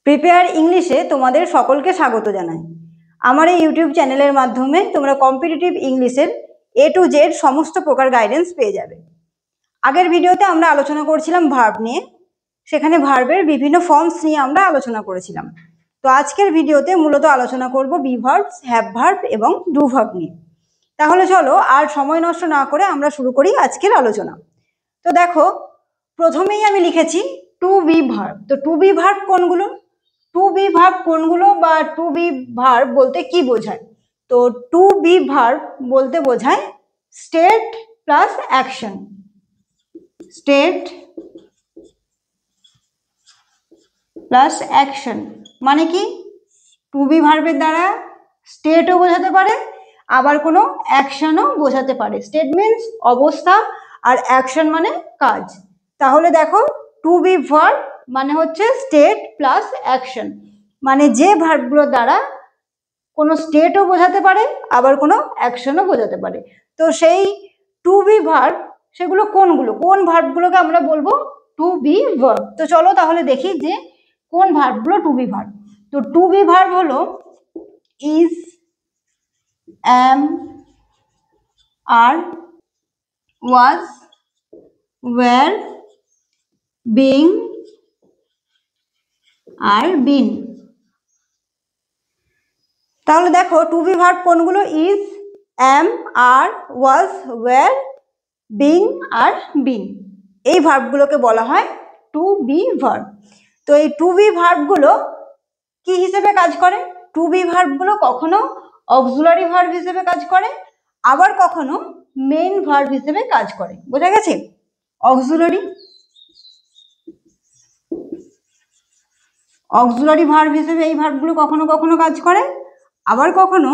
Prepare ইংলিশে তোমাদের সকলকে স্বাগত জানাই। আমার এই ইউটিউব চ্যানেলের মাধ্যমে তোমরা কম্পিটিটিভ ইংলিশের A to Z সমস্ত প্রকার গাইডেন্স পেয়ে যাবে। আগের ভিডিওতে আমরা আলোচনা করছিলাম ভার্ব নিয়ে, সেখানে ভার্বের বিভিন্ন ফর্মস নিয়ে আমরা আলোচনা করেছিলাম। তো আজকের ভিডিওতে মূলত আলোচনা করব বি ভার্ব, হ্যাভ ভার্ব এবং ডু ভার্ব নিয়ে। তাহলে চলো আর সময় নষ্ট না করে আমরা শুরু করি আজকের আলোচনা। তো দেখো, প্রথমেই আমি লিখেছি টু বি ভার্ব। তো টু বি ভার্ব কোনগুলো? টু বি ভার্ব কোনগুলো বা টু বি ভার্ব বলতে কি বোঝায়? তো টু বি ভার্ব বলতে বোঝায় state plus action. State plus action মানে কি? টু বি ভার্বের দ্বারা স্টেটও বোঝাতে পারে, আবার কোনো অ্যাকশনও বোঝাতে পারে। স্টেট মিনস অবস্থা আর অ্যাকশন মানে কাজ। তাহলে দেখো, টু বি ভার্ব মানে হচ্ছে স্টেট প্লাস অ্যাকশন, মানে যে ভার্বগুলোর দ্বারা কোনো স্টেটও বোঝাতে পারে আবার কোনো অ্যাকশনও বোঝাতে পারে। তো সেই টু বি ভার্ব সেগুলো কোনগুলো, কোন ভার্বগুলোকে আমরা বলবো টু বি ভার্ব। তো চলো তাহলে দেখি যে কোন ভার্বগুলো টু বি ভার্ব। তো টু বি ভার্ব হলো is, am, are, was, were, being আর been। তাহলে দেখো টু বি ভার্ব কোনগুলো? Is, am, are, was, were, being আর been। এই ভার্বগুলোকে বলা হয় টু বি ভার্ব। তো এই টু বি ভার্বগুলো কি হিসেবে কাজ করে? টু বি ভার্বগুলো কখনো অক্সিলারি ভার্ব হিসেবে কাজ করে, আবার কখনো মেইন ভার্ব হিসেবে কাজ করে। বোঝা গেছে? অক্সিলারি ভার্ব হিসেবে এই ভার্বগুলো কখনো কখনো কাজ করে, আবার কখনো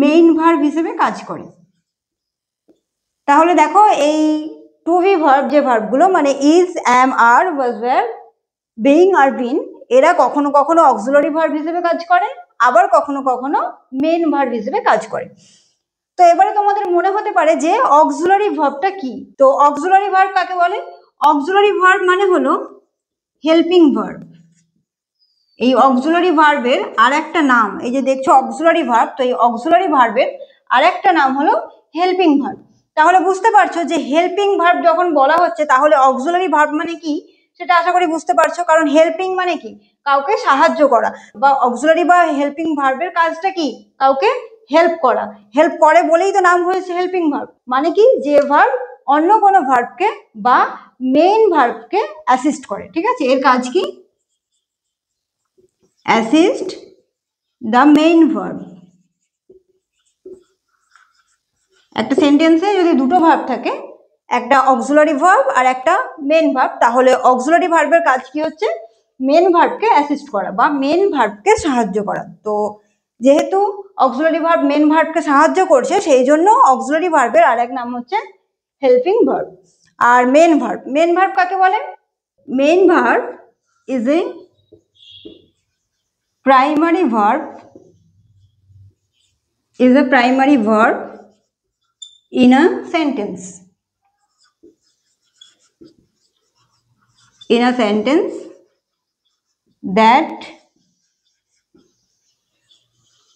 মেইন ভার্ব হিসেবে কাজ করে। তাহলে দেখো, এই টু বি ভার্ব যে ভার্বগুলো মানে is, am, are, was, were, being আর বিন, এরা কখনো কখনো অক্সিলারি ভার্ব হিসেবে কাজ করে, আবার কখনো কখনো মেইন ভার্ব হিসেবে কাজ করে। তো এবারে তোমাদের মনে হতে পারে যে অক্সিলারি ভার্বটা কি? তো অক্সিলারি ভার্ব কাকে বলে? অক্সিলারি ভার্ব মানে হলো হেল্পিং ভার্ব। এই অক্সিলারি ভার্বের আর একটা নাম, এই যে দেখছো অক্সিলারি ভার্ব, তো এই অক্সিলারি ভার্বের আর একটা নাম হলো হেল্পিং ভার্ব। তাহলে বুঝতে পারছো যে হেল্পিং ভার্ব যখন বলা হচ্ছে তাহলে অক্সিলারি ভার্ব মানে কি সেটা আশা করি বুঝতে পারছো। কারণ হেল্পিং মানে কি? কাউকে সাহায্য করা, বা অক্সিলারি বা হেল্পিং ভার্বের কাজটা কি? কাউকে হেল্প করা। হেল্প করে বলেই তো নাম হয়েছে হেল্পিং ভার্ব। মানে কি? যে ভার্ব অন্য কোনো ভার্বকে বা মেইন ভার্বকে অ্যাসিস্ট করে। ঠিক আছে, এর কাজ কি? assist the main verb। একটা সেন্টেন্সে যদি দুটো ভার্ব থাকে, একটা অক্সিলারি ভার্ব আর একটা মেন ভার্ব, তাহলে অক্সিলারি ভার্বের কাজ কি হচ্ছে? মেন ভার্বকে অ্যাসিস্ট করা বা মেন ভার্বকে সাহায্য করা। তো যেহেতু অক্সিলারি ভার্ব মেন ভার্বকে সাহায্য করছে, সেই জন্য অক্সিলারি ভার্বের আর এক নাম হচ্ছে হেল্পিং ভার্ব। আর মেন ভার্ব কাকে বলে? Main verb is a primary verb in a sentence that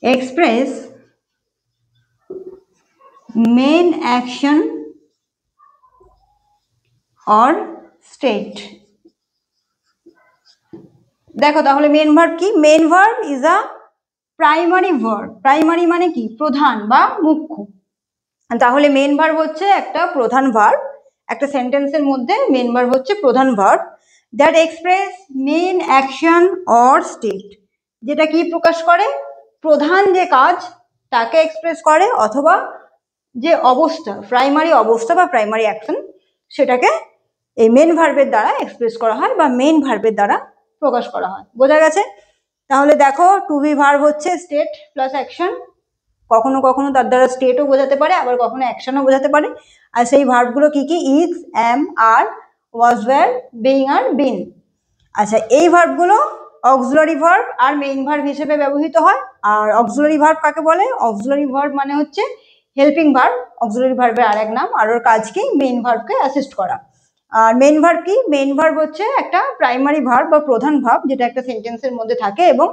express main action or state। দেখো তাহলে মেন ভার্ব কি? Main verb is a primary verb. Primary মানে কি? প্রধান বা মুখ্য। তাহলে মেন ভার্ব হচ্ছে একটা প্রধান ভার্ব। একটা সেন্টেন্সের মধ্যে মেন ভার্ব হচ্ছে প্রধান verb that express main action or state, যেটা কি প্রকাশ করে? প্রধান যে কাজ তাকে এক্সপ্রেস করে, অথবা যে অবস্থা, প্রাইমারি অবস্থা বা প্রাইমারি অ্যাকশন, সেটাকে এই মেন ভার্বের দ্বারা এক্সপ্রেস করা হয় বা মেন ভার্বের দ্বারা প্রকাশ করা হয়। বোঝা গেছে? তাহলে দেখো, টু বি ভার্ব হচ্ছে স্টেট প্লাস অ্যাকশন। কখনো কখনো তার দ্বারা স্টেটও বোঝাতে পারে, আবার কখনো অ্যাকশনও বোঝাতে পারে। আর সেই ভার্বগুলো কি কি? Is, am, are, was, were, being আর বিন। আচ্ছা, এই ভার্বগুলো অক্সিলারি ভার্ব আর মেইন ভার্ব হিসেবে ব্যবহৃত হয়। আর অক্সিলারি ভার্ব কাকে বলে? অক্সিলারি ভার্ব মানে হচ্ছে হেল্পিং ভার্ব, অক্সিলারি ভার্বের আর এক নাম। আর ওর কাজ কি? মেইন ভার্বকে অ্যাসিস্ট করা। আর মেন ভার্ব কি? মেন ভার্ব হচ্ছে একটা প্রাইমারি ভার্ব বা প্রধান ভার্ব, যেটা একটা সেন্টেন্সের মধ্যে থাকে এবং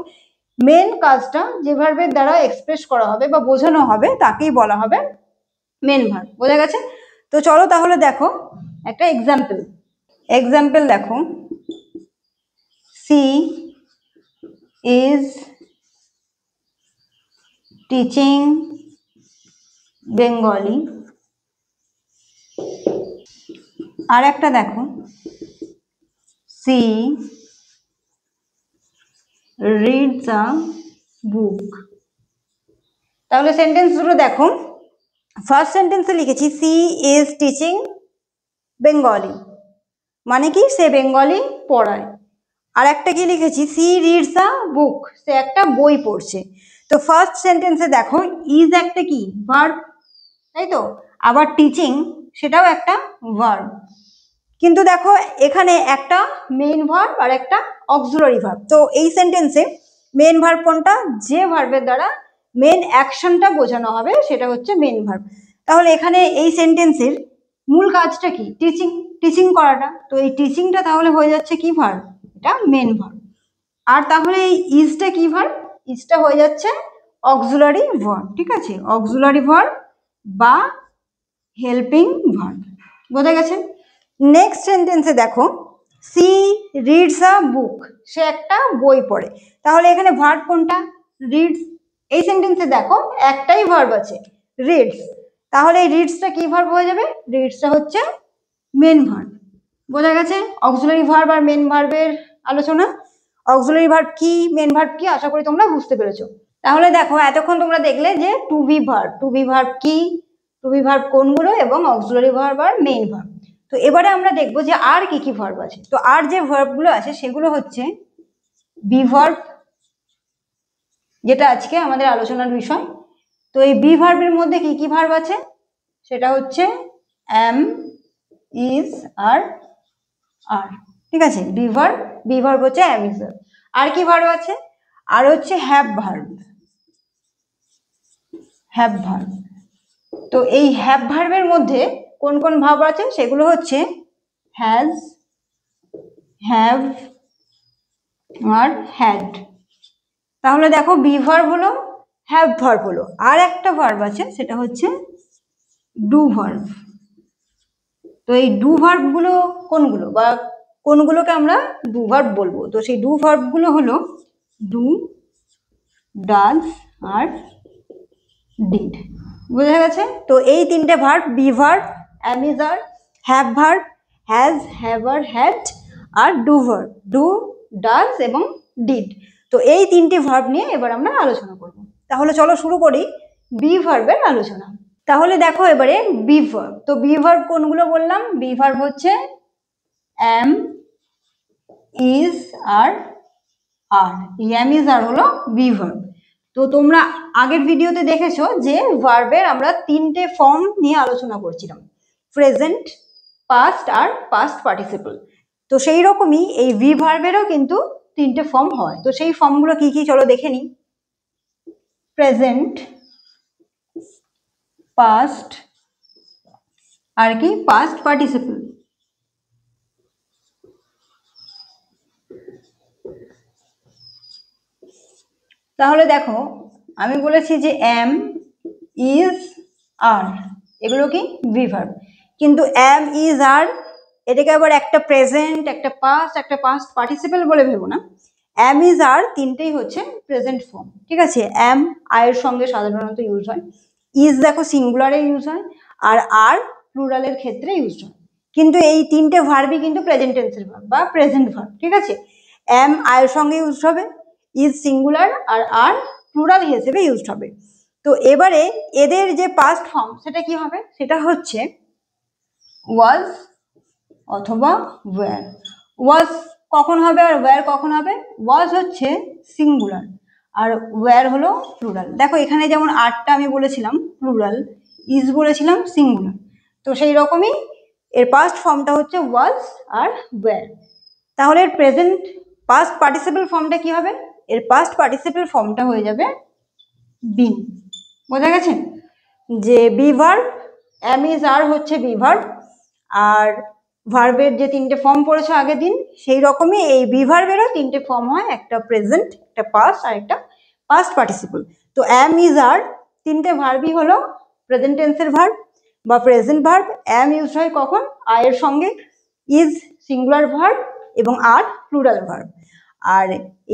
মেন কাজটা যে ভার্বের দ্বারা এক্সপ্রেস করা হবে বা বোঝানো হবে তাকেই বলা হবে মেন ভার্ব। বোঝা গেছে? তো চলো তাহলে দেখো একটা এক্সাম্পল দেখো, সি ইজ টিচিং বেঙ্গলি। আর একটা দেখো, সি রিডস আ বুক। তাহলে সেন্টেন্স দুটো দেখো। ফার্স্ট সেন্টেন্সে লিখেছি সি ইজ টিচিং বেঙ্গলি, মানে কি? সে বেঙ্গলি পড়ায়। আর একটা কি লিখেছি? সি রিডস আ বুক, সে একটা বই পড়ছে। তো ফার্স্ট সেন্টেন্সে দেখো ইজ একটা কি? ভার্ব, তাই তো? আবার টিচিং সেটাও একটা ভার্ব, কিন্তু দেখো এখানে একটা মেইন ভার্ব আর একটা অক্সিলারি ভার্ব। তো এই সেন্টেন্সে মেইন ভার্ব কোনটা? যে ভার্বের দ্বারা মেন অ্যাকশনটা বোঝানো হবে সেটা হচ্ছে মেইন ভার্ব। তাহলে এখানে এই সেন্টেন্সের মূল কাজটা কি? টিচিং করাটা। তো এই টিচিংটা তাহলে হয়ে যাচ্ছে কি ভার্ব? এটা মেইন ভার্ব। আর তাহলে এই ইজটা কি ভার্ব? ইজটা হয়ে যাচ্ছে অক্সিলারি ভার্ব। ঠিক আছে, অক্সিলারি ভার্ব বা হেল্পিং ভার্ব। বোঝা গেছে? নেক্সট সেন্টেন্সে দেখো, সি রিডস আ বুক, সে একটা বই পড়ে। তাহলে এখানে ভার্ব কোনটা? রিডস। এই সেন্টেন্সে দেখো একটাই ভার্ব আছে, রিডস। তাহলে এই রিডসটা কি ভার্ব হয়ে যাবে? রিডসটা হচ্ছে মেন ভার্ব। বোঝা গেছে অক্সিলারি ভার্ব আর মেন ভার্বের আলোচনা? অক্সিলারি ভার্ব কি, মেন ভার্ব কি, আশা করি তোমরা বুঝতে পেরেছো। তাহলে দেখো এতক্ষণ তোমরা দেখলে যে টু বি ভার্ব কি, টু বি ভার্ব কোনগুলো, এবং অক্সিলারি ভার্ব আর মেইন ভার্ব। তো এবারে আমরা দেখবো যে আর কি কি ভার্ব আছে। তো আর যে ভার্বগুলো আছে সেগুলো হচ্ছে বি ভার্ব, যেটা আজকে আমাদের আলোচনার বিষয়। তো এই বি ভার্বের মধ্যে কি কি ভার্ব আছে? সেটা হচ্ছে এম, ইজ আর আর। ঠিক আছে, বি ভার্ব হচ্ছে এম, ইজ, আর। আর কি ভার্ব আছে? আর হচ্ছে হ্যাভ ভার্ব। তো এই হ্যাভ ভার্বের মধ্যে কোন কোন ভার্ব আছে? সেগুলো হচ্ছে হ্যাজ, হ্যাভ আর হ্যাড। তাহলে দেখো বি ভার্ব হলো, হ্যাভ ভার্ব হলো, আর একটা ভার্ব আছে সেটা হচ্ছে ডু ভার্ব। তো এই ডু ভার্ব গুলো কোনগুলো, বা কোনগুলোকে আমরা ডু ভার্ব বলবো? তো সেই ডু ভার্ব গুলো হলো ডু, ডাজ আর ডিড। বোঝা গেছে? তো এই তিনটে verb, be verb, am, is, are, have verb, has, have, had, আর ডু ভার্ব, ডু, ডাজ এবং ডিড। তো এই তিনটে ভার্ব নিয়ে এবার আমরা আলোচনা করব। তাহলে চলো শুরু করি বি ভার্বের আলোচনা। তাহলে দেখো এবারে বি ভার্ব। তো বি ভার্ব কোনগুলো বললাম? বি ভার্ব হচ্ছে এম, ইজ আর আর। এম, ইজ, আর হলো বি ভার্ব। তো তোমরা আগের ভিডিওতে দেখেছো যে ভার্বের আমরা তিনটে ফর্ম নিয়ে আলোচনা করছিলাম, প্রেজেন্ট, পাস্ট আর পাস্ট পার্টিসিপল। তো সেই রকমই এই ভি ভার্বেরও কিন্তু তিনটে ফর্ম হয়। তো সেই ফর্মগুলো কি কি চলো দেখে নিই। প্রেজেন্ট, পাস্ট আর কি পাস্ট পার্টিসিপল। তাহলে দেখো আমি বলেছি যে এম, ইজ, আর, এগুলো কি ভি ভার্ব। কিন্তু এম, ইজ, আর এটাকে আবার একটা প্রেজেন্ট, একটা পাস্ট, একটা পাস্ট পার্টিসিপল বলে ভেবো না। এম, ইজ, আর তিনটেই হচ্ছে প্রেজেন্ট ফর্ম। ঠিক আছে, এম আয়ের সঙ্গে সাধারণত ইউজ হয়, ইজ দেখো সিঙ্গুলারে ইউজ হয়, আর প্লুরালের ক্ষেত্রে ইউজ হয়। কিন্তু এই তিনটে ভার্বই কিন্তু প্রেজেন্ট টেন্সের ভার্ব বা প্রেজেন্ট ভার্ব। ঠিক আছে, এম আয়ের সঙ্গে ইউজ হবে, ইজ সিঙ্গুলার, আর প্লুরাল হিসেবে ইউজ হবে। তো এবারে এদের যে পাস্ট ফর্ম সেটা কি হবে? সেটা হচ্ছে ওয়াজ অথবা ওয়্যার। ওয়াজ কখন হবে আর ওয়্যার কখন হবে? ওয়াজ হচ্ছে সিঙ্গুলার আর ওয়্যার হলো প্লুরাল। দেখো এখানে যেমন আরটা আমি বলেছিলাম প্লুরাল, ইজ বলেছিলাম সিঙ্গুলার। তো সেই রকমই এর পাস্ট ফর্মটা হচ্ছে ওয়াজ আর ওয়্যার। তাহলে এর প্রেজেন্ট পাস্ট পার্টিসিপল ফর্মটা কি হবে? এর পাস্ট পার্টিসিপল ফর্মটা হয়ে যাবে বিন। বোঝা গেছে যে বি ভার্ব, এম, ইজ, আর হচ্ছে বি ভার্ব, আর ভার্বের যে তিনটে ফর্ম পড়েছো আগের দিন, সেই রকমই এই বি ভার্বেরও তিনটে ফর্ম হয়, একটা প্রেজেন্ট, একটা পাস্ট আর একটা পাস্ট পার্টিসিপল। তো অ্যাম ইজ আর তিনটে ভার্বই হলো প্রেজেন্ট টেন্সের ভার্ব বা প্রেজেন্ট ভার্ব। অ্যাম ইউজ হয় কখন? আয়ের সঙ্গে, ইজ সিঙ্গুলার ভার্ব এবং আর প্লুরাল ভার্ব। আর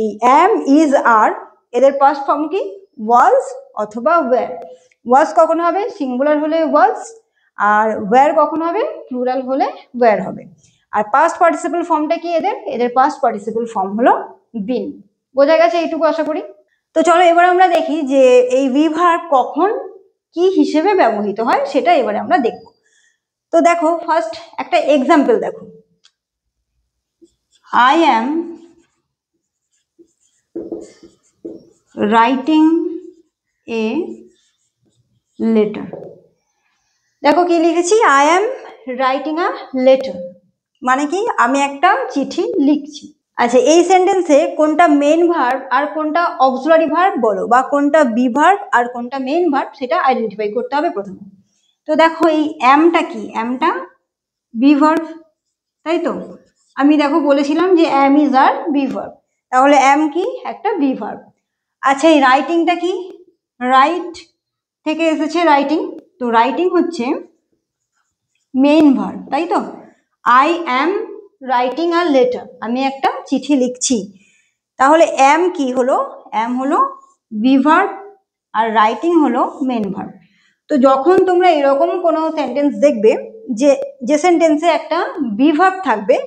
এই অ্যাম ইজ আর এদের পাস্ট ফর্ম কি? ওয়াজ অথবা ওয়্যার। ওয়াজ কখন হবে? সিঙ্গুলার হলে ওয়াজ, আর ওয়্যার কখন হবে? প্লুরাল হলে ওয়্যার হবে। আর পাস্ট পার্টিসিপল ফর্মটা কি এদের? এদের পাস্ট পার্টিসিপল ফর্ম হলো বিন। বোঝা গেছে এইটুকু আশা করি। তো চলো এবার আমরা দেখি যে এই বি ভার্ব কখন কি হিসেবে ব্যবহৃত হয় সেটা এবারে আমরা দেখব। তো দেখো ফার্স্ট একটা এক্সাম্পল দেখো, I am writing a letter. দেখো কি লিখেছি? I am writing a letter, মানে কি আমি একটা চিঠি লিখছি। আচ্ছা, এই সেন্টেন্সে কোনটা মেন ভার্ব আর কোনটা অক্সিলারি ভার্ব বলো, বা কোনটা বি ভার্ব আর কোনটা মেন ভার্ব সেটা আইডেন্টিফাই করতে হবে প্রথমে। তো দেখো এই অ্যামটা কি? অ্যামটা বি ভার্ব, তাই তো? আমি দেখো বলেছিলাম যে am is are be verb, তাহলে অ্যাম কি? একটা বি ভার্ব। আচ্ছা, এই রাইটিংটা কি? রাইট থেকে এসেছে রাইটিং, তো রাইটিং হচ্ছে মেইন ভার্ব, তাই তো? I am writing a letter, আমি একটা চিঠি লিখছি। তাহলে অ্যাম কি হলো? অ্যাম হলো বি ভার্ব আর রাইটিং হলো মেন ভার্ব। তো যখন তোমরা এরকম কোনো সেন্টেন্স দেখবে যে যে সেন্টেন্সে একটা বি ভার্ব থাকবে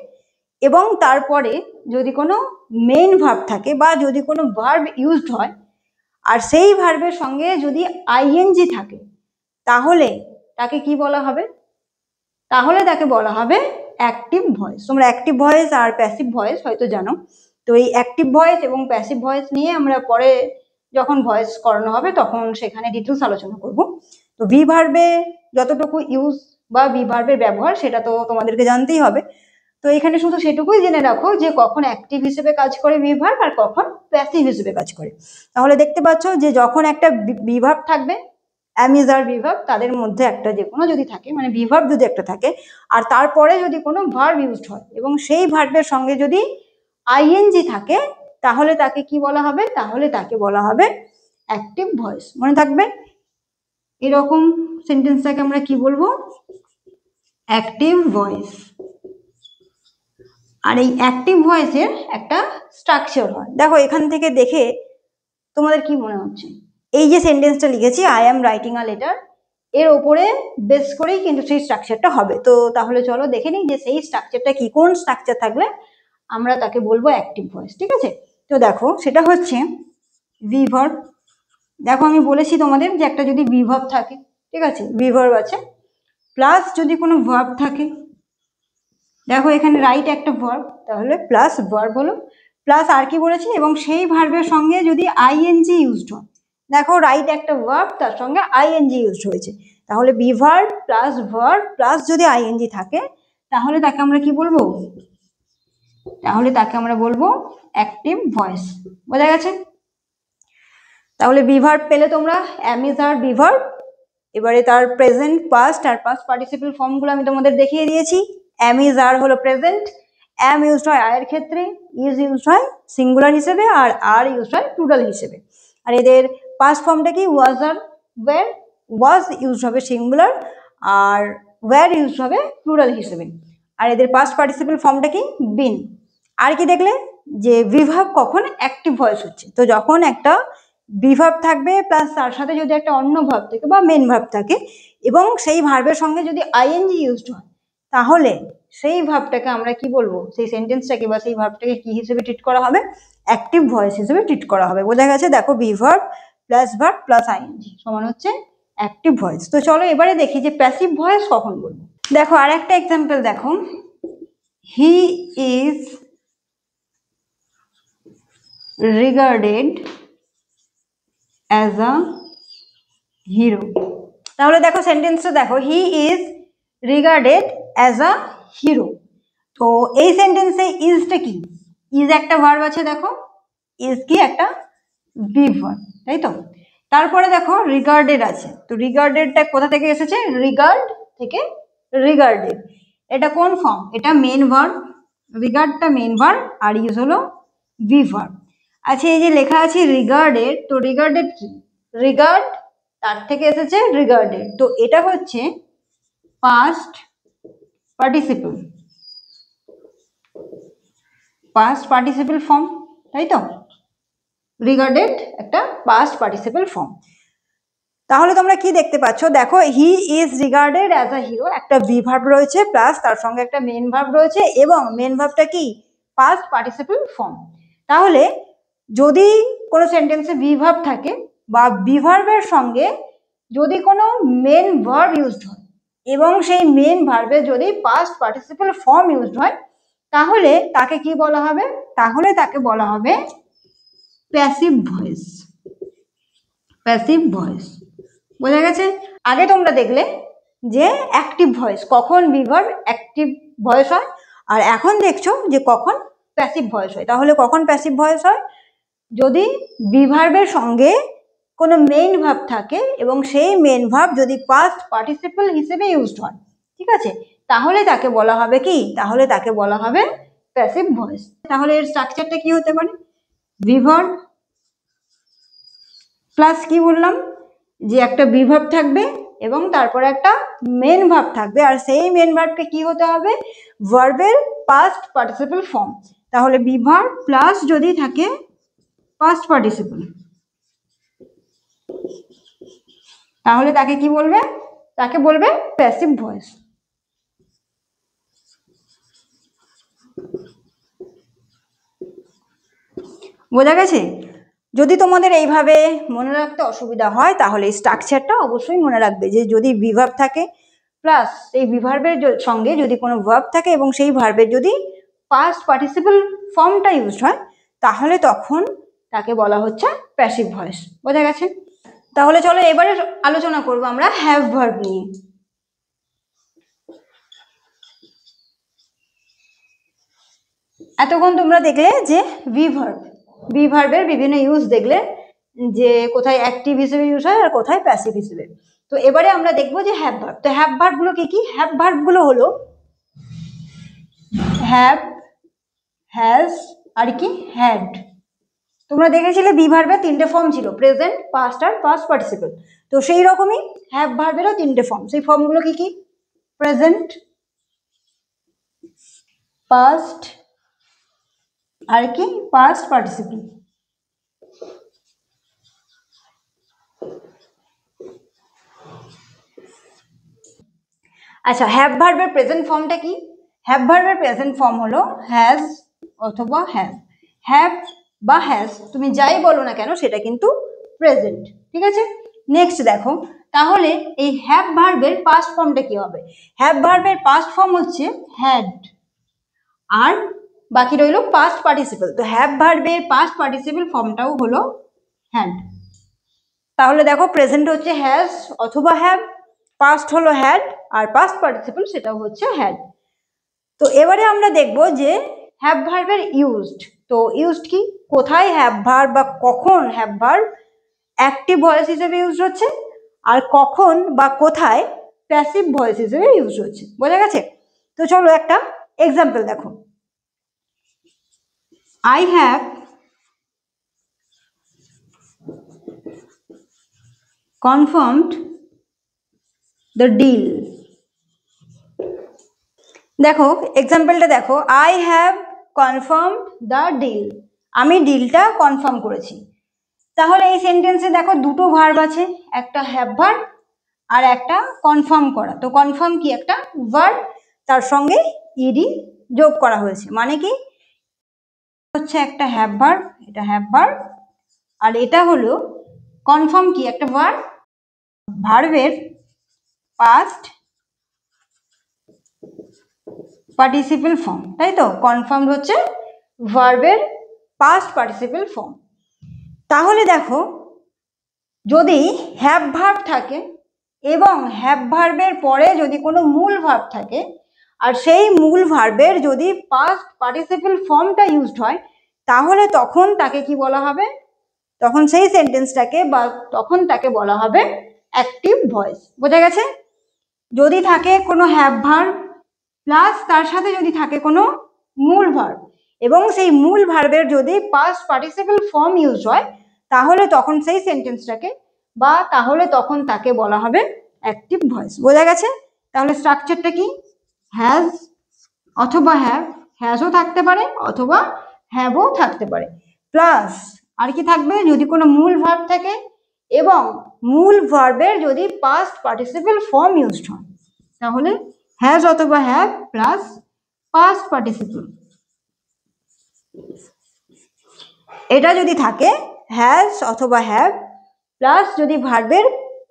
এবং তারপরে যদি কোনো মেইন ভার্ব থাকে বা যদি কোনো ভার্ব ইউজড হয় আর সেই ভার্বের সঙ্গে যদি আইএনজি থাকে, তাহলে তাকে কি বলা হবে? তাহলে তাকে বলা হবে অ্যাক্টিভ ভয়েস। তোমরা অ্যাক্টিভ ভয়েস আর প্যাসিভ ভয়েস হয়তো জানো। তো এই অ্যাক্টিভ ভয়েস এবং প্যাসিভ ভয়েস নিয়ে আমরা পরে যখন ভয়েস করানো হবে তখন সেখানে ডিটেলস আলোচনা করব। তো ভি ভার্বে যতটুকু ইউজ বা ভি ভার্বের ব্যবহার সেটা তো তোমাদেরকে জানতেই হবে। তো এখানে শুধু সেটুকুই জেনে রাখো যে কখন অ্যাক্টিভ হিসেবে কাজ করে ভি ভার্ব আর কখন প্যাসিভ হিসেবে কাজ করে। তাহলে দেখতে পাচ্ছ যে যখন একটা ভি ভার্ব থাকবে, am is are be verb, তাদের মধ্যে একটা যে কোনো যদি থাকে, মানে ভি ভার্ব যদি একটা থাকে আর তারপরে যদি কোনো ভার্ব ইউজড হয় এবং সেই ভার্বের সঙ্গে যদি আইএনজি থাকে, তাহলে তাকে কি বলা হবে? তাহলে তাকে বলা হবে অ্যাক্টিভ ভয়েস। মনে থাকবে, এরকম সেন্টেন্সটাকে আমরা কি বলবো? Active voice. আর এই অ্যাক্টিভ ভয়েসের একটা স্ট্রাকচার হয়। দেখো এখান থেকে দেখে তোমাদের কি মনে হচ্ছে? এই যে সেন্টেন্সটা লিখেছি I am writing a letter, এর ওপরে বেস করেই কিন্তু সেই স্ট্রাকচারটা হবে। তো তাহলে চলো দেখে নিই যে সেই স্ট্রাকচারটা কি, কোন স্ট্রাকচার থাকলে আমরা তাকে বলবো অ্যাক্টিভ ভয়েস। ঠিক আছে, তো দেখো সেটা হচ্ছে ভি ভার্ব। দেখো আমি বলেছি তোমাদের যে একটা যদি ভি ভার্ব থাকে, ঠিক আছে, ভি ভার্ব আছে, প্লাস যদি কোনো ভার্ব থাকে, দেখো এখানে রাইট একটা ভার্ব, তাহলে প্লাস ভার্ব হলো, প্লাস আর কি বলেছি, এবং সেই ভার্বের সঙ্গে যদি আইএনজি ইউজড হয়। দেখো রাইট একটা ভার্ব, তার সঙ্গে আইএনজি ইউজড হয়েছে, তাহলে বি ভার্ব প্লাস যদি আইএনজি থাকে তাহলে তাকে আমরা কি বলবো? তাহলে তাকে আমরা বলবো অ্যাক্টিভ ভয়েস। বোঝা গেছে? তাহলে বি ভার্ব পেলে তোমরা, am is are be verb, এবারে তার প্রেজেন্ট, পাস্ট আর পাস্ট পার্টিসিপল ফর্মগুলো আমি তোমাদের দেখিয়ে দিয়েছি। অ্যাম ইজ আর হলো প্রেজেন্ট, অ্যাম ইউজড হয় আয়ের ক্ষেত্রে, ইজ ইউজড হয় সিঙ্গুলার হিসেবে, আর আর ইউজড হয় প্লুরাল হিসেবে। আর এদের পাস্ট ফর্মটা কি? ওয়াজ আর ওয়্যার। ওয়াজ ইউজড হবে সিঙ্গুলার আর ওয়্যার ইউজড হবে প্লুরাল হিসেবে। আর এদের পাস্ট পার্টিসিপল ফর্মটা কি? বিন। আর কি দেখলে যে ভি ভার্ব কখন অ্যাক্টিভ ভয়েস হচ্ছে? তো যখন একটা বি ভার্ব থাকবে প্লাস তার সাথে যদি একটা অন্য ভার্ব থাকে বা মেন ভার্ব থাকে এবং সেই ভার্বের সঙ্গে যদি আইএনজি ইউজড হয়, তাহলে সেই ভার্বটাকে আমরা কি বলবো? সেই সেন্টেন্সটাকে বা সেই ভার্বটাকে কি হিসেবে ট্রিট করা হবে? অ্যাক্টিভ ভয়েস হিসেবে ট্রিট করা হবে। বোঝা গেছে? দেখো বি ভার্ব প্লাস আইএনজি সমান হচ্ছে অ্যাক্টিভ ভয়েস। তো চলো এবারে দেখি যে প্যাসিভ ভয়েস কখন বলবো। দেখো আর একটা এক্সাম্পল দেখো, he is regarded as a hero. তাহলে দেখো সেন্টেন্সটা দেখো, he is regarded as a hero. তো এই সেন্টেন্সে ইজটা কি? ইজ একটা ভার্ব আছে, দেখো ইজ কি? একটা বি ভার্ব, তাই তো? তারপরে দেখো রিগার্ডেড আছে, তো রিগার্ডেডটা কোথা থেকে এসেছে? রিগার্ড থেকে রিগার্ডেড। এটা কোন ফর্ম? এটা মেন ভার্ব, রিগার্ডটা মেন ভার্ব আর ইউজ হলো বি ভার্ব। আচ্ছা, এই যে লেখা আছে রিগার্ডেড, তো রিগার্ডেড কি? রিগার্ড তার থেকে এসেছে রিগার্ডেড, তো এটা হচ্ছে past participle, past participle form, তাই তো? রিগার্ডেড একটা পাস্ট পার্টিসিপল ফর্ম। তাহলে তোমরা কি দেখতে পাচ্ছ? দেখো, he is regarded as a hero, একটা ভি ভার্ব রয়েছে প্লাস তার সঙ্গে একটা মেন ভার্ব রয়েছে এবং মেন ভার্বটা কি? Past participle form. তাহলে যদি কোনো সেন্টেন্সে ভি ভার্ব থাকে বা ভি ভার্বের সঙ্গে যদি কোনো মেন ভার্ব ইউজড হয় এবং সেই মেন ভার্বে যদি পাস্ট পার্টিসিপল ফর্ম ইউজড হয়, তাহলে তাকে কি বলা হবে? তাহলে তাকে বলা হবে প্যাসিভ ভয়েস, প্যাসিভ ভয়েস। বোঝা গেছে? আগে তোমরা দেখলে যে অ্যাক্টিভ ভয়েস, কখন ভি ভার্ব অ্যাক্টিভ ভয়েস হয়, আর এখন দেখছো যে কখন প্যাসিভ ভয়েস হয়। তাহলে কখন প্যাসিভ ভয়েস হয়? যদি ভি ভার্বের সঙ্গে কোনো মেইন ভার্ব থাকে এবং সেই মেইন ভার্ব যদি পাস্ট পার্টিসিপল হিসেবে ইউজড হয়, ঠিক আছে, তাহলে তাকে বলা হবে কি? তাহলে তাকে বলা হবে প্যাসিভ ভয়েস। তাহলে এর স্ট্রাকচারটা কি হতে পারে? ভি ভার্ব প্লাস কি বললাম, যে একটা ভি ভার্ব থাকবে এবং তারপরে একটা মেন ভার্ব থাকবে, আর সেই মেন ভার্বকে কি হতে হবে? ভার্বের পাস্ট পার্টিসিপল ফর্ম। তাহলে ভি ভার্ব প্লাস যদি থাকে পাস্ট পার্টিসিপল, তাহলে তাকে কি বলবে? তাকে বলবে প্যাসিভ ভয়েস। বোঝা গেছে? যদি তোমাদের এইভাবে মনে রাখতে অসুবিধা হয় তাহলে এই স্ট্রাকচারটা অবশ্যই মনে রাখবে, যে যদি ভি ভার্ব থাকে প্লাস এই ভি ভার্বের সঙ্গে যদি কোনো ভার্ব থাকে এবং সেই ভার্বের যদি পাস্ট পার্টিসিপল ফর্মটা ইউজ হয়, তাহলে তখন তাকে বলা হচ্ছে প্যাসিভ ভয়েস। বোঝা গেছে? তাহলে চলো এবারে আলোচনা করব আমরা হ্যাভ ভার্ব নিয়ে। এতক্ষণ তোমরা দেখলে যে ভি ভার্ব, ভি ভার্বের বিভিন্ন ইউজ দেখলে, যে কোথায় অ্যাক্টিভ হিসেবে ইউজ হয় আর কোথায় প্যাসিভ হিসেবে। তো এবারে আমরা দেখবো যে হ্যাভ ভার্ব। তো হ্যাভ ভার্ব গুলো কি কি? হ্যাভ ভার্ব গুলো হলো হ্যাভ, হ্যাজ আর কি হ্যাড। তোমরা দেখেছিলে ভি ভার্বের তিনটে ফর্ম ছিল, প্রেজেন্ট, পাস্ট আর পাস্ট পার্টিসিপল। তো সেই রকমই হ্যাভ ভার্বেরও তিনটে ফর্ম। সেই ফর্মগুলো কি কি? প্রেজেন্ট, পাস্ট আর কি পাস্ট পার্টিসিপল। আচ্ছা, হ্যাভ ভার্বের প্রেজেন্ট ফর্মটা কি? হ্যাভ ভার্বের প্রেজেন্ট ফর্ম হলো হ্যাজ অথবা হ্যাভ। হ্যাভ বা হ্যাজ তুমি যাই বলো না কেন সেটা কিন্তু প্রেজেন্ট, ঠিক আছে? নেক্সট দেখো, তাহলে এই হ্যাভ ভার্বের পাস্ট ফর্মটা কি হবে? হ্যাভ ভার্বের পাস্ট ফর্ম হচ্ছে হ্যাড, আর বাকি রইল পাস্ট পার্টিসিপল। তো হ্যাভ ভার্বের পাস্ট পার্টিসিপল ফর্মটাও হলো হ্যাড। তাহলে দেখো, প্রেজেন্ট হচ্ছে হ্যাজ অথবা হ্যাভ, পাস্ট হলো হ্যাড, আর পাস্ট পার্টিসিপল সেটাও হচ্ছে হ্যাড। তো এবারে আমরা দেখব যে হ্যাভ ভার্বের ইউজড। তো ইউজড কি? কোথায় হ্যাভ ভার্ব বা কখন হ্যাভ ভার্ব অ্যাক্টিভ ভয়েস হিসেবে ইউজ হচ্ছে আর কখন বা কোথায় প্যাসিভ ভয়েস হিসেবে ইউজ হচ্ছে। বোঝা গেছে? তো চলো একটা এক্সাম্পল দেখো। I have confirmed the deal. দেখো এক্সাম্পলটা দেখো, I have confirmed the deal, আমি ডিলটা কনফার্ম করেছি। তাহলে এই সেন্টেন্সে দেখো দুটো ভার্ব আছে, একটা হ্যাভ ভার্ব আর একটা কনফার্ম করা। তো কনফার্ম কি? একটা ভার্ব, তার সঙ্গে ইডি যোগ করা হয়েছে, মানে কি হচ্ছে একটা হ্যাভ ভার্ব, এটা হ্যাভ ভার্ব, আর এটা হলো কনফার্ম কি? একটা ভার্ব, ভার্বের পাস্ট পার্টিসিপল ফর্ম, তাই তো? কনফার্ম হচ্ছে ভার্বের পাস্ট পার্টিসিপল ফর্ম। তাহলে দেখো, যদি হ্যাভ ভার্ব থাকে এবং হ্যাভ ভার্বের পরে যদি কোনো মূল ভার্ব থাকে আর সেই মূল ভার্বের যদি পাস্ট পার্টিসিপল ফর্মটা ইউজড হয়, তাহলে তখন তাকে কি বলা হবে? তখন সেই সেন্টেন্সটাকে বা তখন তাকে বলা হবে অ্যাক্টিভ ভয়েস। বোঝা গেছে? যদি থাকে কোনো হ্যাভ ভার্ব প্লাস তার সাথে যদি থাকে কোনো মূল ভার্ব এবং সেই মূল ভার্বের যদি পাস্ট পার্টিসিপল ফর্ম ইউজ হয় তাহলে তখন সেই সেন্টেন্সটাকে বা তাহলে তখন তাকে বলা হবে অ্যাক্টিভ ভয়েস। বোঝা গেছে? তাহলে স্ট্রাকচারটা কি? হ্যাজ অথবা হ্যাভ, হ্যাজও থাকতে পারে অথবা হ্যাভও থাকতে পারে, প্লাস আর কি থাকবে, যদি কোনো মূল ভার্ব থাকে এবং মূল ভার্বের যদি পাস্ট পার্টিসিপল ফর্ম ইউজড হয় তাহলে হ্যাজ অথবা হ্যাভ প্লাস পাস্ট পার্টিসিপল। এটা যদি থাকে হ্যাজ অথবা হ্যাভ প্লাস যদি ভার্বের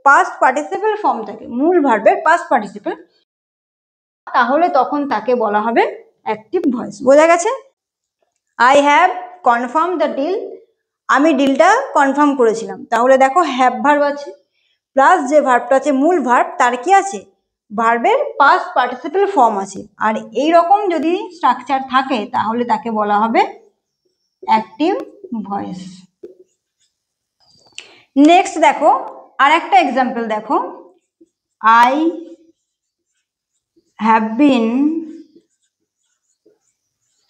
পাস্ট পার্টিসিপল ফর্ম থাকে, মূল ভার্বের পাস্ট পার্টিসিপল, তাহলে তখন তাকে বলা হবে অ্যাক্টিভ ভয়েস। বোঝা গেছে? I have confirm the deal, আমি ডিলটা কনফার্ম করেছিলাম। তাহলে দেখো হ্যাভ ভার্ব আছে প্লাস যে ভার্বটা আছে মূল ভার্ব তার কি আছে, ভার্বের পাস্ট পার্টিসিপল ফর্ম আছে। আর এই রকম যদি স্ট্রাকচার থাকে তাহলে তাকে বলা হবে অ্যাক্টিভ ভয়েস। নেক্সট দেখো আর একটা এক্সাম্পল দেখো, I have been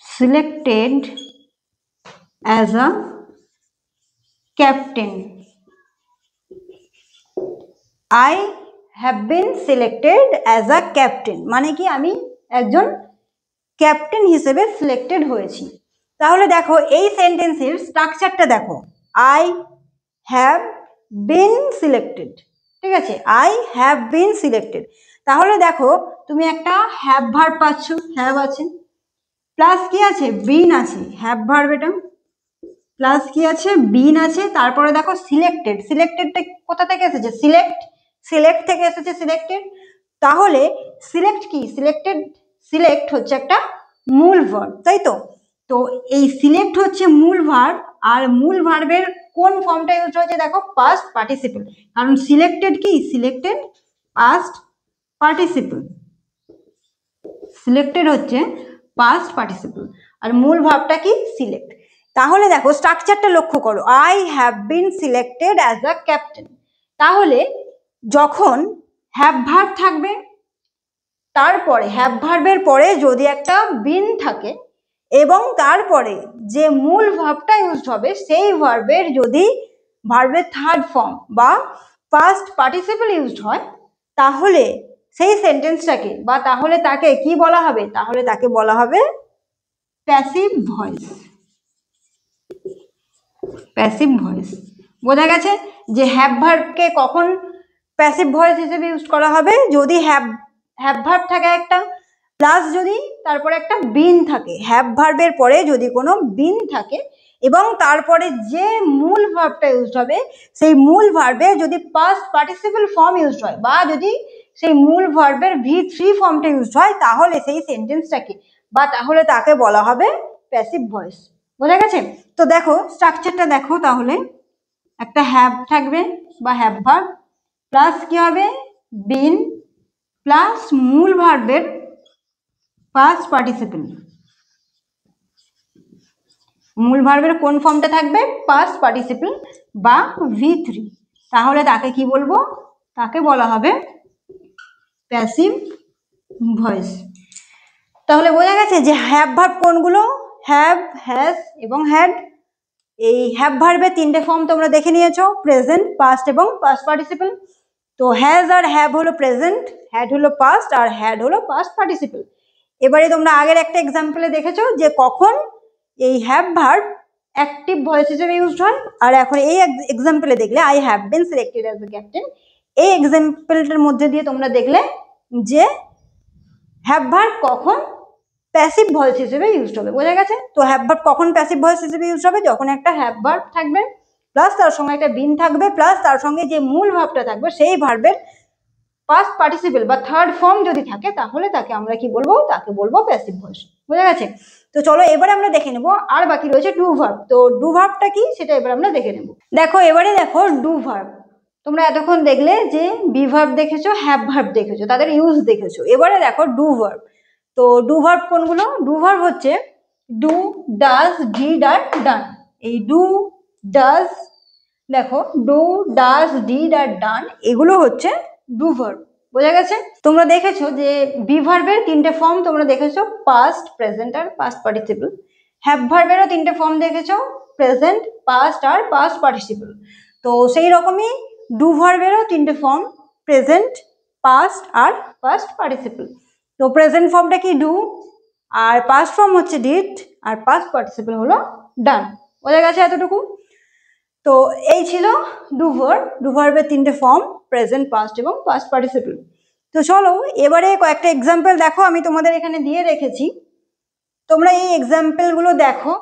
selected as a captain. I have been selected as a captain মানে কি, আমি একজন ক্যাপ্টেন হিসেবে সিলেক্টেড হয়েছি। তাহলে দেখো এই সেন্টেন্সের স্ট্রাকচারটা দেখো, আই হ্যাভ বিন সিলেক্টেড, ঠিক আছে, আই হ্যাভ বিন সিলেক্টেড। তাহলে দেখো তুমি একটা হ্যাভ ভার্ব পাচ্ছ, হ্যাভ আছে প্লাস কি আছে, বিন আছে, হ্যাভ ভার্ব এটা প্লাস কি আছে, বিন আছে, তারপরে দেখো সিলেক্টেড, সিলেক্টেডটা কোথা থেকে এসেছে, সিলেক্ট থেকে এসেছে সিলেক্টেড। তাহলে সিলেক্ট কি, সিলেক্ট হচ্ছে একটা মূল ভার্ব, তাই তো? তো এই সিলেক্ট হচ্ছে মূল ভার্ব আর মূল ভার্বের কোন ফর্মটা ইউজ হয়েছে দেখো, পাস্ট পার্টিসিপল, কারণ সিলেক্টেড কি, সিলেক্টেড পাস্ট পার্টিসিপল, সিলেক্টেড হচ্ছে পাস্ট পার্টিসিপল আর মূল ভার্বটা কি, সিলেক্ট। তাহলে দেখো স্ট্রাকচারটা লক্ষ্য করো, I have been selected as a captain. তাহলে যখন হ্যাভ ভার্ব থাকবে তারপরে হ্যাভ ভার্বের পরে যদি একটা বিন থাকে এবং তারপরে যে মূল ভার্বটা ইউজড হবে সেই ভার্বের যদি ভার্বের থার্ড ফর্ম বা পাস্ট পার্টিসিপল ইউজড হয় তাহলে সেই সেন্টেন্সটাকে বা তাহলে তাকে কি বলা হবে, তাহলে তাকে বলা হবে প্যাসিভ ভয়েস। Passive voice. বোঝা গেছে যে হ্যাভ ভার্বকে কখন প্যাসিভ ভয়েস হিসেবে ইউজ করা হবে, যদি হ্যাভ ভার্ব থাকে একটা প্লাস যদি তারপরে একটা বিন থাকে, হ্যাভ ভার্বের পরে যদি কোনো বিন থাকে এবং তারপরে যে মূল ভার্বটা ইউজ হবে সেই মূল ভার্বের যদি পাস্ট পার্টিসিপল ফর্ম ইউজ হয় বা যদি সেই মূল ভার্বের V3 ফর্মটা ইউজ হয় তাহলে সেই সেন্টেন্সটাকে বা তাহলে তাকে বলা হবে প্যাসিভ ভয়েস। বোঝা গেছে? তো দেখো স্ট্রাকচারটা দেখো, তাহলে একটা হ্যাভ থাকবে বা হ্যাভ ভার্ব প্লাস কি হবে, বিন প্লাস মূল ভার্বের পাস্ট পার্টিসিপল। মূল ভার্বের কোন ফর্মটা থাকবে, পাস্ট পার্টিসিপল বা V3। তাহলে তাকে কি বলবো, তাকে বলা হবে প্যাসিভ ভয়েস। তাহলে বোঝা গেছে যে হ্যাভ ভার্ব কোনগুলো, হ্যাভ, হ্যাজ এবং হ্যাড। এই হ্যাভ ভার্বের তিনটে ফর্ম তোমরা দেখে নিয়েছো, প্রেজেন্ট, পাস্ট এবং পাস্ট পার্টিসিপল। তো হ্যাজ আর হ্যাভ হলো প্রেজেন্ট, হ্যাড হলো পাস্ট আর হ্যাড হলো পাস্ট পার্টিসিপল। এবারে তোমরা আগের একটা এক্সাম্পলে দেখেছো যে কখন এই হ্যাভ ভার্ব অ্যাক্টিভ ভয়েস হিসেবে ইউজড হয়, আর এখন এই এক্সাম্পলে দেখলে I have been selected as a captain, এই এক্সাম্পলটার মধ্যে দিয়ে তোমরা দেখলে যে হ্যাভ ভার্ব কখন প্যাসিভ ভয়েস হিসেবে ইউজ হবে। বোঝা গেছে? তো হ্যাভ ভার্ব কখন প্যাসিভ ভয়েস হিসেবে ইউজ হবে, যখন একটা হ্যাভ ভার্ব থাকবে প্লাস তার সঙ্গে একটা বিন থাকবে প্লাস তার সঙ্গে যে মূল ভার্বটা থাকবে সেই ভার্বের পাস্ট পার্টিসিপল বা থার্ড ফর্ম যদি থাকে তাহলে তাকে আমরা কি বলবো, তাকে বলবো প্যাসিভ ভয়েস। বোঝা গেছে? তো চলো এবারে আমরা দেখে নেব, আর বাকি রয়েছে ডু ভার্ব। তো ডু ভার্বটা কি সেটা এবার আমরা দেখে নেব। দেখো এবারে দেখো ডু ভার্ব, তোমরা এতক্ষণ দেখলে যে বি ভার্ব দেখেছো, হ্যাভ ভার্ব দেখেছো, তাদের ইউজ দেখেছো। এবারে দেখো ডু ভার্ব। তো ডু ভার্ব কোনগুলো, ডু ভার্ব হচ্ছে ডু, ডাজ, ডিড আর ডান। এই ডু, ডাজ, দেখো ডু, ডাজ, ডিড আর ডান এগুলো হচ্ছে ডু ভার্ব। বোঝা গেছে? তোমরা দেখেছো যে বি ভার্বের তিনটে ফর্ম তোমরা দেখেছো, পাস্ট, প্রেজেন্ট আর পাস্ট পার্টিসিপল। হ্যাভ ভার্বেরও তিনটে ফর্ম দেখেছো, প্রেজেন্ট, পাস্ট আর পাস্ট পার্টিসিপল। তো সেই রকমই ডু ভার্বেরও তিনটে ফর্ম, প্রেজেন্ট, পাস্ট আর পাস্ট পার্টিসিপল। তো প্রেজেন্ট ফর্মটা কি ডু, আর পাস্ট ফর্ম হচ্ছে ডিড, আর পাস্ট পার্টিসিপল হলো ডান। বোঝা গেছে এতটুকু? তো এই ছিল ডু ভার্ব। ডু ভার্বের তিনটে ফর্ম, প্রেজেন্ট, পাস্ট এবং পাস্ট পার্টিসিপল। তো চলো এবারে কয়েকটা এক্সাম্পল দেখো, আমি তোমাদের এখানে দিয়ে রেখেছি। তোমরা এই এক্সাম্পলগুলো দেখো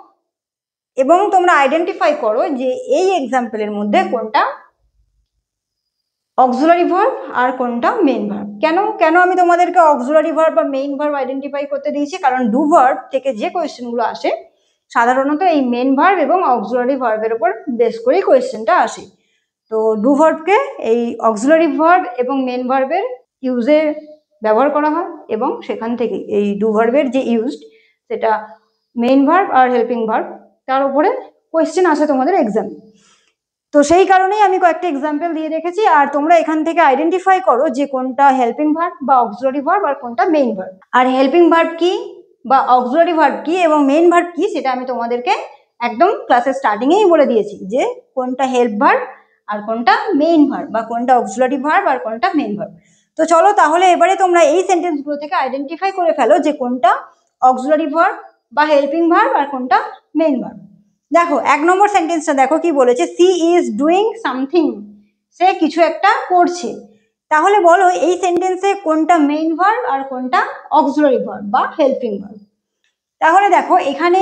এবং তোমরা আইডেন্টিফাই করো যে এই এক্সাম্পলের মধ্যে কোনটা অক্সিলারি ভার্ব আর কোনটা মেইন ভার্ব। কেন আমি তোমাদেরকে অক্সিলারি ভার্ব বা মেইন ভার্ব আইডেন্টিফাই করতে দিয়েছি, কারণ ডু ভার্ব থেকে যে কোয়েশ্চেনগুলো আসে সাধারণত এই মেইন ভার্ব এবং অক্সিলারি ভার্বের উপর বেস করেই কোয়েশ্চেনটা আসে। তো ডু ভার্বকে এই অক্সিলারি ভার্ব এবং মেইন ভার্বের ইউজে ব্যবহার করা হয়, এবং সেখান থেকে এই ডু ভার্বের যে ইউজড সেটা মেইন ভার্ব আর হেল্পিং ভার্ব তার উপরে কোয়েশ্চেন আসে তোমাদের এক্সামে। তো সেই কারণেই আমি কয়েকটা এক্সাম্পল দিয়ে রেখেছি, আর তোমরা এখান থেকে আইডেন্টিফাই করো যে কোনটা হেল্পিং ভার্ব বা অক্সিলারি ভার্ব আর কোনটা মেইন ভার্ব। আর হেল্পিং ভার্ব কি বা অক্সিলারি ভার্ব কি এবং মেইন ভার্ব কি সেটা আমি তোমাদেরকে একদম ক্লাসের স্টার্টিংয়েই বলে দিয়েছি, যে কোনটা হেল্প ভার্ব আর কোনটা মেইন ভার্ব, বা কোনটা অক্সিলারি ভার্ব আর কোনটা মেইন ভার্ব। তো চলো তাহলে এবারে তোমরা এই সেন্টেন্সগুলো থেকে আইডেন্টিফাই করে ফেলো যে কোনটা অক্সিলারি ভার্ব বা হেল্পিং ভার্ব আর কোনটা মেইন ভার্ব। দেখো 1 নম্বর সেন্টেন্সটা দেখো কি বলেছে, সি ইজ ডুইং সামথিং, সে কিছু একটা করছে। তাহলে বলো এই সেন্টেন্সে কোনটা মেইন ভার্ব আর কোনটা অক্সিলারি ভার্ব বা হেল্পিং ভার্ব। তাহলে দেখো এখানে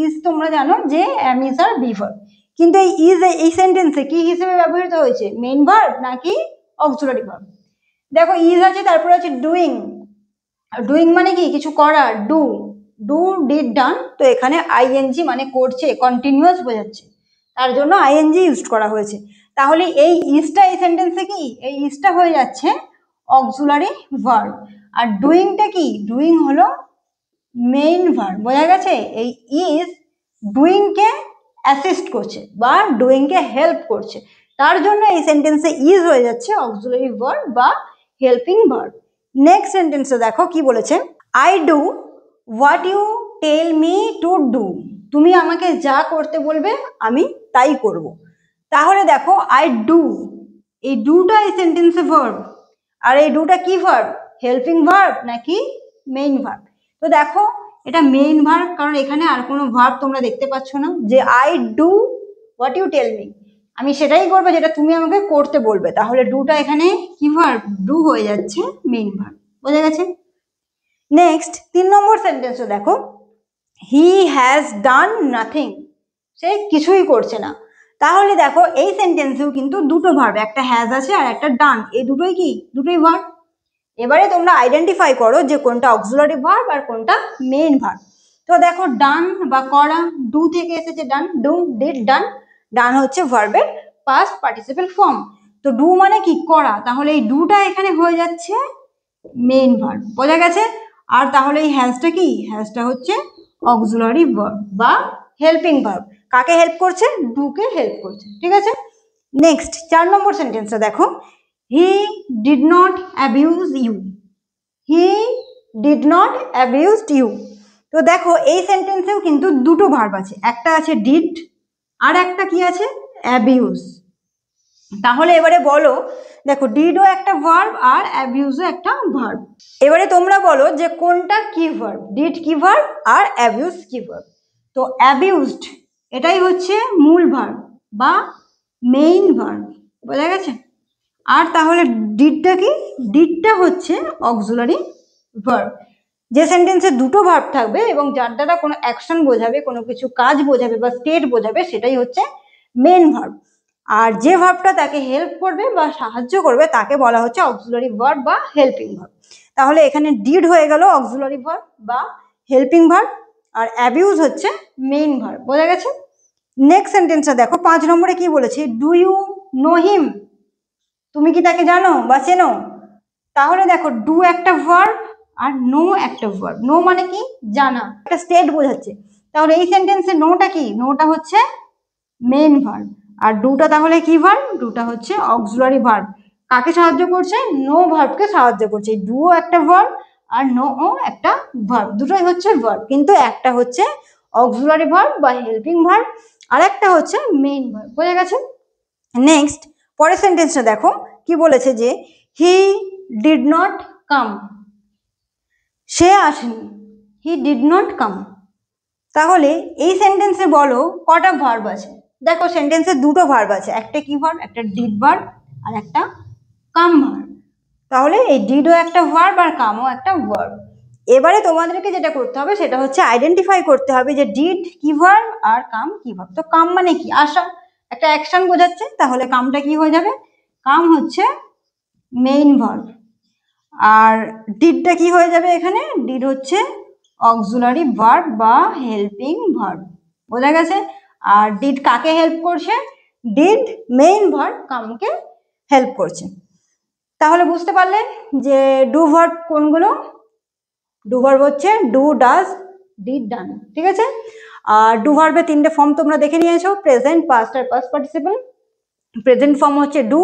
ইজ তোমরা জানো যে am is are be verb, কিন্তু এই ইজ এই সেন্টেন্সে কি হিসেবে ব্যবহৃত হয়েছে, মেইন ভার্ব নাকি অক্সিলারি ভার্ব? দেখো ইজ আছে, তারপরে আছে ডুইং। ডুইং মানে কি কিছু করা, ডু, ডিড, ডান। তো এখানে আইএনজি মানে করছে, কন্টিনিউয়াস বোঝাচ্ছে, তার জন্য আইএনজি ইউজ করা হয়েছে। তাহলে এই ইজটা এই সেন্টেন্সে কি, এই ইজটা হয়ে যাচ্ছে অক্সিলারি ভার্ব, আর ডুইংটা কি, ডুইং হলো মেইন ভার্ব। বোঝা গেছে? এই ইজ ডুইংকে অ্যাসিস্ট করছে বা ডুইংকে হেল্প করছে, তার জন্য এই সেন্টেন্সে ইজ হয়ে যাচ্ছে অক্সিলারি ভার্ব বা হেল্পিং ভার্ব। নেক্সট সেন্টেন্সে দেখো কি বলেছে, I do what you tell me to do, তুমি আমাকে যা করতে বলবে আমি তাই করব। তাহলে দেখো আই ডু, এই ডুটা এই সেন্টেন্সে ভার্ব, আর এই ডুটা কি ভার্ব, হেল্পিং ভার্ব নাকি মেইন ভার্ব? তো দেখো এটা মেইন ভার্ব, কারণ এখানে আর কোনো ভার্ব তোমরা দেখতে পাচ্ছ না, যে I do what you tell me, আমি সেটাই করবো যেটা তুমি আমাকে করতে বলবে। তাহলে ডুটা এখানে কি ভার্ব, ডু হয়ে যাচ্ছে মেইন ভার্ব। বোঝা গেছে? নেক্সট 3 নম্বর সেন্টেন্সও দেখো, হি হ্যাজ ডান নাথিং, সে কিছুই করছে না। তাহলে দেখো এই সেন্টেন্সেও কিন্তু দুটো ভার্ব, একটা হ্যাজ আছে আর একটা ডান, এই দুটোই কি, দুটোই ভার্ব। এবারে তোমরা আইডেন্টিফাই করো যে কোনটা অক্সিলারি ভার্ব আর কোনটা মেইন ভার্ব। তো দেখো ডান বা করা, ডু থেকে এসেছে ডান, ডু, ডিড, ডান। ডান হচ্ছে ভার্বের পাস্ট পার্টিসিপল ফর্ম। তো ডু মানে কি করা, তাহলে এই ডুটা এখানে হয়ে যাচ্ছে মেইন ভার্ব। বোঝা গেছে? আর তাহলে এই হ্যাজটা কি, হ্যাজটা হচ্ছে অক্সিলারি ভার্ব বা হেল্পিং ভার্ব। কাকে হেল্প করছে, ডুকে হেল্প করছে। ঠিক আছে? নেক্সট 4 নম্বর সেন্টেন্সটা দেখো, he did not abuse you, he did not abused you. তো দেখো এই সেন্টেন্সেও কিন্তু দুটো ভার্ব আছে, একটা আছে ডিড আর একটা কি আছে, অ্যাবিউজ। তাহলে এবারে বলো, দেখো ডিডও একটা ভার্ব আর অ্যাবিউজও একটা ভার্ব। এবারে তোমরা বলো যে কোনটা কি ভার্ব, ডিড কি ভার্ব আর অ্যাবিউজ কি ভার্ব? তো অ্যাবিউজড এটাই হচ্ছে মূল ভার্ব বা মেইন ভার্ব। বোঝা গেছে? আর তাহলে ডিডটা কি, ডিডটা হচ্ছে অক্সিলারি ভার্ব। যে সেন্টেন্সে দুটো ভার্ব থাকবে এবং যার দ্বারা কোনো অ্যাকশন বোঝাবে, কোনো কিছু কাজ বোঝাবে বা স্টেট বোঝাবে, সেটাই হচ্ছে মেইন ভার্ব। আর যে ভার্বটা তাকে হেল্প করবে বা সাহায্য করবে তাকে বলা হচ্ছে অক্সিলারি ভার্ব বা হেল্পিং ভার্ব। তাহলে এখানে ডিড হয়ে গেল অক্সিলারি ভার্ব বা হেল্পিং ভার্ব, আর অ্যাবিউজ হচ্ছে মেইন ভার্ব। বোঝা গেছে? নেক্সট সেন্টেন্সটা দেখো 5 নম্বরে কি বলেছে, ডু ইউ নো হিম, তুমি কি তাকে জানো বা চেনো? তাহলে দেখো ডু একটা ভার্ব আর নো একটা ভার্ব। নো মানে কি, জানা, একটা স্টেট বোঝাচ্ছে। তাহলে এই সেন্টেন্সে নোটা কি, নোটা হচ্ছে মেইন ভার্ব, আর ডুটা তাহলে কি ভার্ব, ডুটা হচ্ছে অক্সিলারি ভার্ব। কাকে সাহায্য করছে? নো ভার্বকে সাহায্য করছে। ডুও একটা ভার্ব আর নো ও একটা ভার্ব, দুটোই হচ্ছে ভার্ব, কিন্তু একটা হচ্ছে অক্সিলারি ভার্ব বা হেল্পিং ভার্ব, আর একটা হচ্ছে মেইন ভার্ব। বোঝা গেছে? নেক্সট পরের সেন্টেন্সটা দেখো কি বলেছে, যে হি ডিড নট কাম, সে আসেনি, হি ডিড নট কাম। তাহলে এই সেন্টেন্সে বলো কটা ভার্ব আছে? দেখো সেন্টেন্সে দুটো ভার্ব আছে, একটা কি ভার্ব? একটা ডিড ভার্ব আর একটা কাম ভার্ব। তাহলে এই ডিডও একটা ভার্ব আর কামও একটা ভার্ব। এবারে তোমাদেরকে যেটা করতে হবে সেটা হচ্ছে আইডেন্টিফাই করতে হবে যে ডিড কি ভার্ব আর কাম কি ভার্ব। তো কাম মানে কি? আসা, একটা অ্যাকশন বোঝাচ্ছে, তাহলে কামটা কি হয়ে যাবে? কাম হচ্ছে মেইন ভার্ব। আর ডিডটা কি হয়ে যাবে এখানে? ডিড হচ্ছে অক্সিলারি ভার্ব বা হেল্পিং ভার্ব। বোঝা গেছে? আর ডিড কাকে হেল্প করছে? ডিড মেইন ভার্ব কামকে হেল্প করছে। তাহলে বুঝতে পারলে যে ডু ভার্ব কোনগুলো? ডু ভার্ব হচ্ছে ডু, ডাজ, ডিড, ডান। ঠিক আছে? আর ডু ভার্বের তিনটে ফর্ম তোমরা দেখে নিয়েছো, প্রেজেন্ট, পাস্ট আর পাস্ট পার্টিসিপল। প্রেজেন্ট ফর্ম হচ্ছে ডু,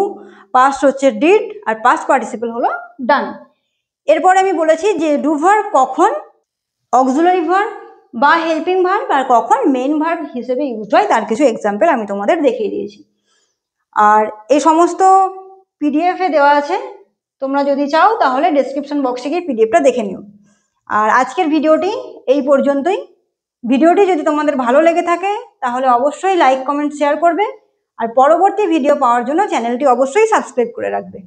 পাস্ট হচ্ছে ডিড, আর পাস্ট পার্টিসিপল হলো ডান। এরপরে আমি বলেছি যে ডু ভার্ব কখন অক্সিলারি ভার্ব বা হেল্পিং ভার্ব আর কখন মেইন ভার্ব হিসেবে ইউজ হয়, তার কিছু এক্সাম্পল আমি তোমাদের দেখিয়ে দিয়েছি। আর এই সমস্ত পিডিএফে দেওয়া আছে, তোমরা যদি চাও তাহলে ডেসক্রিপশন বক্সে গিয়ে পিডিএফটা দেখে নিও। আর আজকের ভিডিওটি এই পর্যন্তই। ভিডিওটি যদি তোমাদের ভালো লেগে থাকে তাহলে অবশ্যই লাইক, কমেন্ট, শেয়ার করবে। আর পরবর্তী ভিডিও পাওয়ার জন্য চ্যানেলটি অবশ্যই সাবস্ক্রাইব করে রাখবে।